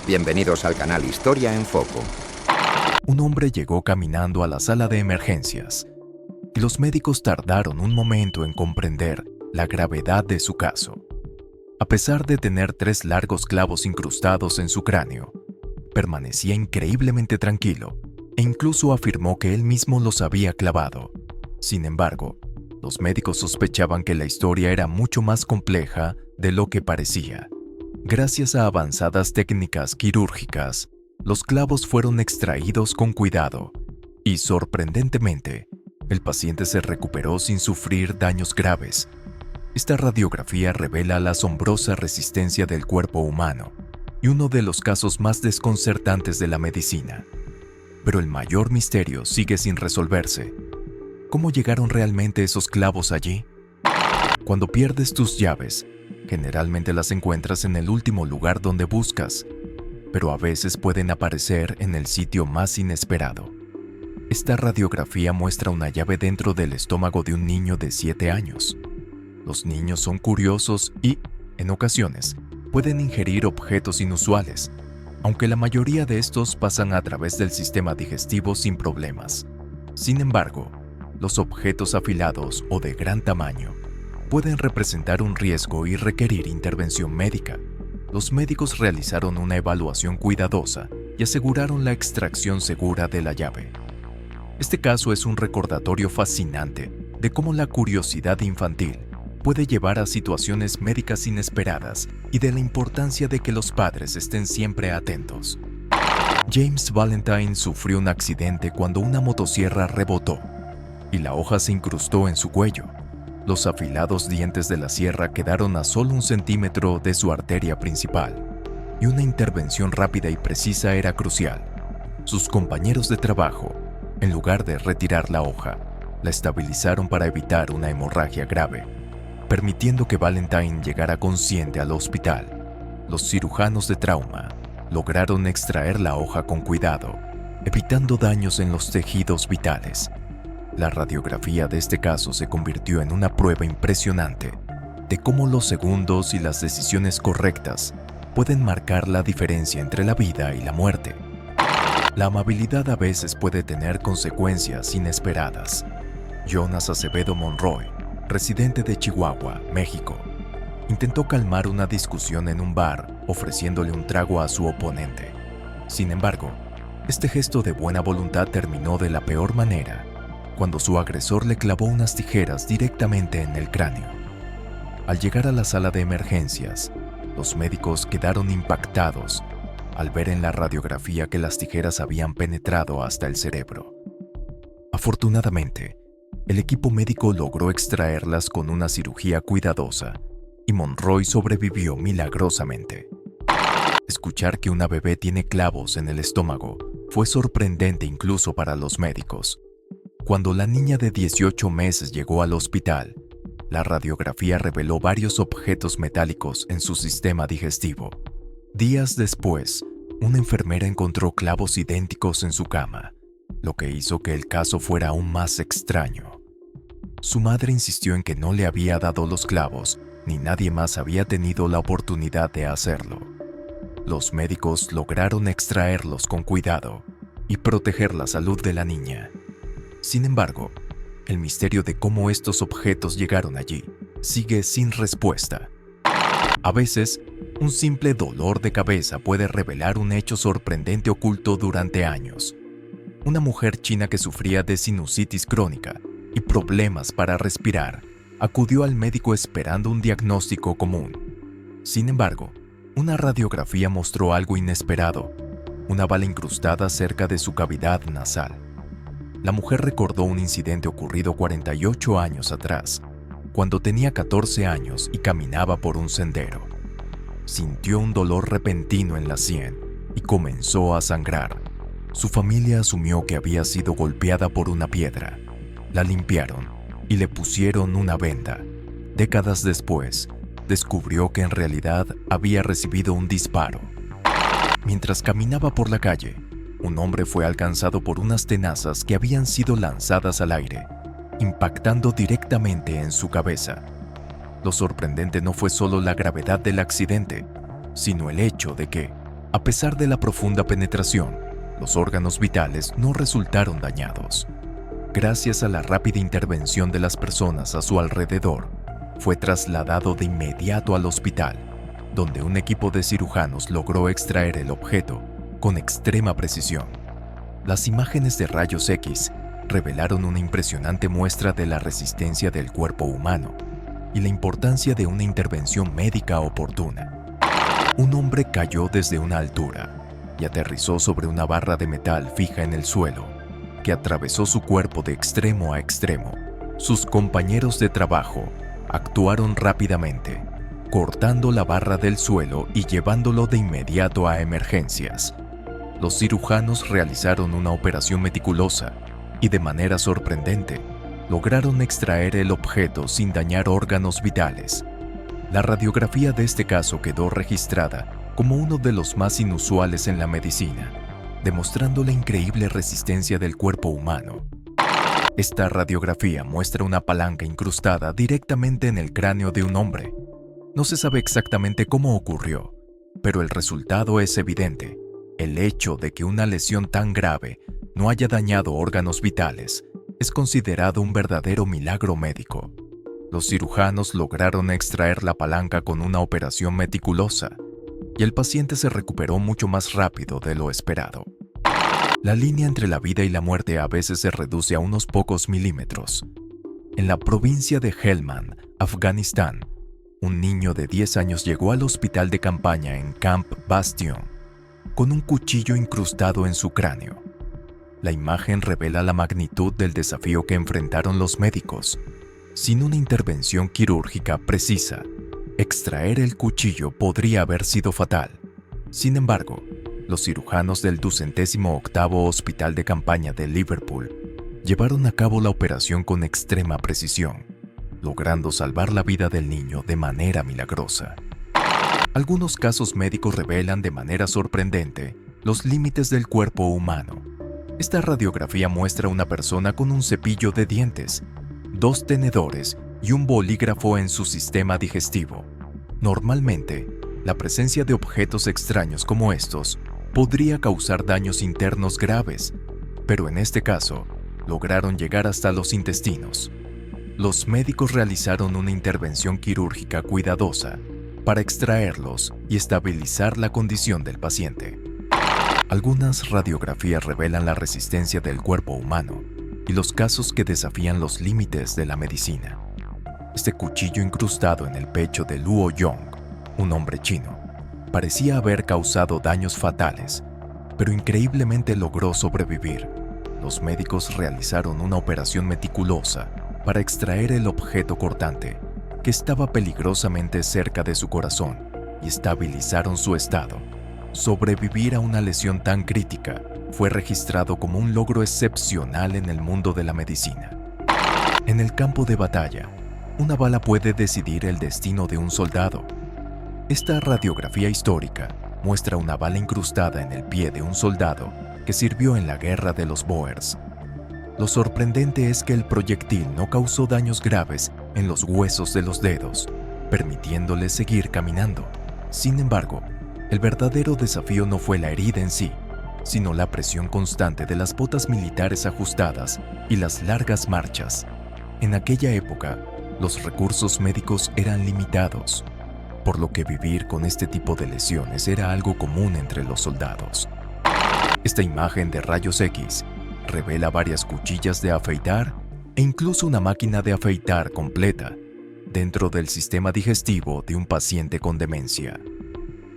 Bienvenidos al canal Historia en Foco. Un hombre llegó caminando a la sala de emergencias y los médicos tardaron un momento en comprender la gravedad de su caso. A pesar de tener 3 largos clavos incrustados en su cráneo, permanecía increíblemente tranquilo e incluso afirmó que él mismo los había clavado. Sin embargo, los médicos sospechaban que la historia era mucho más compleja de lo que parecía. Gracias a avanzadas técnicas quirúrgicas, los clavos fueron extraídos con cuidado y, sorprendentemente, el paciente se recuperó sin sufrir daños graves. Esta radiografía revela la asombrosa resistencia del cuerpo humano y uno de los casos más desconcertantes de la medicina. Pero el mayor misterio sigue sin resolverse. ¿Cómo llegaron realmente esos clavos allí? Cuando pierdes tus llaves, generalmente las encuentras en el último lugar donde buscas, pero a veces pueden aparecer en el sitio más inesperado. Esta radiografía muestra una llave dentro del estómago de un niño de 7 años. Los niños son curiosos y, en ocasiones, pueden ingerir objetos inusuales, aunque la mayoría de estos pasan a través del sistema digestivo sin problemas. Sin embargo, los objetos afilados o de gran tamaño pueden representar un riesgo y requerir intervención médica. Los médicos realizaron una evaluación cuidadosa y aseguraron la extracción segura de la llave. Este caso es un recordatorio fascinante de cómo la curiosidad infantil puede llevar a situaciones médicas inesperadas y de la importancia de que los padres estén siempre atentos. James Valentine sufrió un accidente cuando una motosierra rebotó y la hoja se incrustó en su cuello. Los afilados dientes de la sierra quedaron a solo 1 centímetro de su arteria principal, y una intervención rápida y precisa era crucial. Sus compañeros de trabajo, en lugar de retirar la hoja, la estabilizaron para evitar una hemorragia grave, permitiendo que Valentine llegara consciente al hospital. Los cirujanos de trauma lograron extraer la hoja con cuidado, evitando daños en los tejidos vitales. La radiografía de este caso se convirtió en una prueba impresionante de cómo los segundos y las decisiones correctas pueden marcar la diferencia entre la vida y la muerte. La amabilidad a veces puede tener consecuencias inesperadas. Jonas Acevedo Monroy, residente de Chihuahua, México, intentó calmar una discusión en un bar ofreciéndole un trago a su oponente. Sin embargo, este gesto de buena voluntad terminó de la peor manera, cuando su agresor le clavó unas tijeras directamente en el cráneo. Al llegar a la sala de emergencias, los médicos quedaron impactados al ver en la radiografía que las tijeras habían penetrado hasta el cerebro. Afortunadamente, el equipo médico logró extraerlas con una cirugía cuidadosa y Monroy sobrevivió milagrosamente. Escuchar que una bebé tiene clavos en el estómago fue sorprendente incluso para los médicos. Cuando la niña de 18 meses llegó al hospital, la radiografía reveló varios objetos metálicos en su sistema digestivo. Días después, una enfermera encontró clavos idénticos en su cama, lo que hizo que el caso fuera aún más extraño. Su madre insistió en que no le había dado los clavos, ni nadie más había tenido la oportunidad de hacerlo. Los médicos lograron extraerlos con cuidado y proteger la salud de la niña. Sin embargo, el misterio de cómo estos objetos llegaron allí sigue sin respuesta. A veces, un simple dolor de cabeza puede revelar un hecho sorprendente oculto durante años. Una mujer china que sufría de sinusitis crónica y problemas para respirar acudió al médico esperando un diagnóstico común. Sin embargo, una radiografía mostró algo inesperado: una bala incrustada cerca de su cavidad nasal. La mujer recordó un incidente ocurrido 48 años atrás, cuando tenía 14 años y caminaba por un sendero. Sintió un dolor repentino en la sien y comenzó a sangrar. Su familia asumió que había sido golpeada por una piedra. La limpiaron y le pusieron una venda. Décadas después, descubrió que en realidad había recibido un disparo. Mientras caminaba por la calle, un hombre fue alcanzado por unas tenazas que habían sido lanzadas al aire, impactando directamente en su cabeza. Lo sorprendente no fue solo la gravedad del accidente, sino el hecho de que, A pesar de la profunda penetración, los órganos vitales no resultaron dañados. Gracias a la rápida intervención de las personas a su alrededor, fue trasladado de inmediato al hospital, donde un equipo de cirujanos logró extraer el objeto con extrema precisión. Las imágenes de rayos X revelaron una impresionante muestra de la resistencia del cuerpo humano y la importancia de una intervención médica oportuna. Un hombre cayó desde una altura y aterrizó sobre una barra de metal fija en el suelo, que atravesó su cuerpo de extremo a extremo. Sus compañeros de trabajo actuaron rápidamente, cortando la barra del suelo y llevándolo de inmediato a emergencias. Los cirujanos realizaron una operación meticulosa y, de manera sorprendente, lograron extraer el objeto sin dañar órganos vitales. La radiografía de este caso quedó registrada como uno de los más inusuales en la medicina, demostrando la increíble resistencia del cuerpo humano. Esta radiografía muestra una palanca incrustada directamente en el cráneo de un hombre. No se sabe exactamente cómo ocurrió, pero el resultado es evidente. El hecho de que una lesión tan grave no haya dañado órganos vitales es considerado un verdadero milagro médico. Los cirujanos lograron extraer la palanca con una operación meticulosa, y el paciente se recuperó mucho más rápido de lo esperado. La línea entre la vida y la muerte a veces se reduce a unos pocos milímetros. En la provincia de Helmand, Afganistán, un niño de 10 años llegó al hospital de campaña en Camp Bastion con un cuchillo incrustado en su cráneo. La imagen revela la magnitud del desafío que enfrentaron los médicos. Sin una intervención quirúrgica precisa, extraer el cuchillo podría haber sido fatal. Sin embargo, los cirujanos del 208º Hospital de Campaña de Liverpool llevaron a cabo la operación con extrema precisión, logrando salvar la vida del niño de manera milagrosa. Algunos casos médicos revelan de manera sorprendente los límites del cuerpo humano. Esta radiografía muestra una persona con un cepillo de dientes, 2 tenedores y un bolígrafo en su sistema digestivo. Normalmente, la presencia de objetos extraños como estos podría causar daños internos graves, pero en este caso, lograron llegar hasta los intestinos. Los médicos realizaron una intervención quirúrgica cuidadosa para extraerlos y estabilizar la condición del paciente. Algunas radiografías revelan la resistencia del cuerpo humano y los casos que desafían los límites de la medicina. Este cuchillo incrustado en el pecho de Luo Yong, un hombre chino, parecía haber causado daños fatales, pero increíblemente logró sobrevivir. Los médicos realizaron una operación meticulosa para extraer el objeto cortante, que estaba peligrosamente cerca de su corazón, y estabilizaron su estado. Sobrevivir a una lesión tan crítica fue registrado como un logro excepcional en el mundo de la medicina. En el campo de batalla, una bala puede decidir el destino de un soldado. Esta radiografía histórica muestra una bala incrustada en el pie de un soldado que sirvió en la guerra de los Boers. Lo sorprendente es que el proyectil no causó daños graves en los huesos de los dedos, permitiéndole seguir caminando. Sin embargo, el verdadero desafío no fue la herida en sí, sino la presión constante de las botas militares ajustadas y las largas marchas. En aquella época, los recursos médicos eran limitados, por lo que vivir con este tipo de lesiones era algo común entre los soldados. Esta imagen de rayos X revela varias cuchillas de afeitar e incluso una máquina de afeitar completa dentro del sistema digestivo de un paciente con demencia.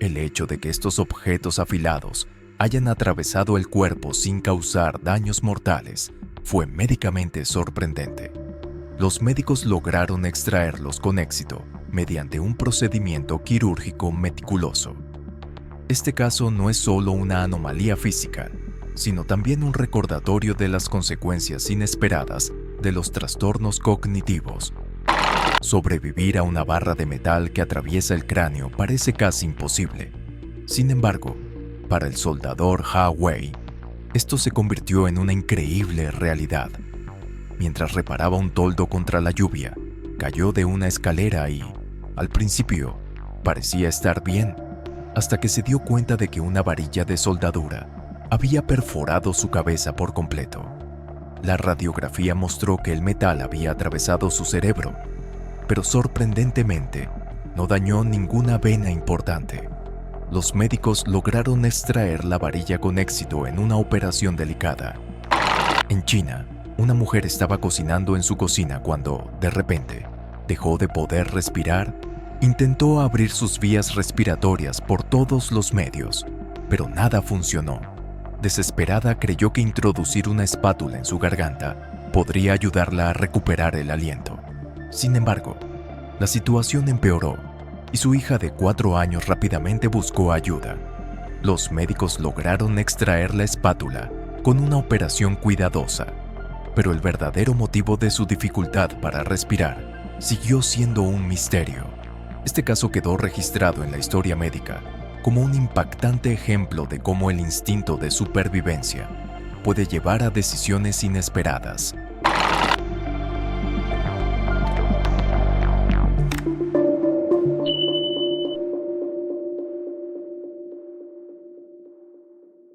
El hecho de que estos objetos afilados hayan atravesado el cuerpo sin causar daños mortales fue médicamente sorprendente. Los médicos lograron extraerlos con éxito mediante un procedimiento quirúrgico meticuloso. Este caso no es solo una anomalía física, sino también un recordatorio de las consecuencias inesperadas de los trastornos cognitivos. Sobrevivir a una barra de metal que atraviesa el cráneo parece casi imposible. Sin embargo, para el soldador Ha Wei, esto se convirtió en una increíble realidad. Mientras reparaba un toldo contra la lluvia, cayó de una escalera y, al principio, parecía estar bien, hasta que se dio cuenta de que una varilla de soldadura había perforado su cabeza por completo. La radiografía mostró que el metal había atravesado su cerebro, pero sorprendentemente no dañó ninguna vena importante. Los médicos lograron extraer la varilla con éxito en una operación delicada. En China, una mujer estaba cocinando en su cocina cuando, de repente, dejó de poder respirar. Intentó abrir sus vías respiratorias por todos los medios, pero nada funcionó. Desesperada, creyó que introducir una espátula en su garganta podría ayudarla a recuperar el aliento. Sin embargo, la situación empeoró y su hija de 4 años rápidamente buscó ayuda. Los médicos lograron extraer la espátula con una operación cuidadosa, pero el verdadero motivo de su dificultad para respirar siguió siendo un misterio. Este caso quedó registrado en la historia médica como un impactante ejemplo de cómo el instinto de supervivencia puede llevar a decisiones inesperadas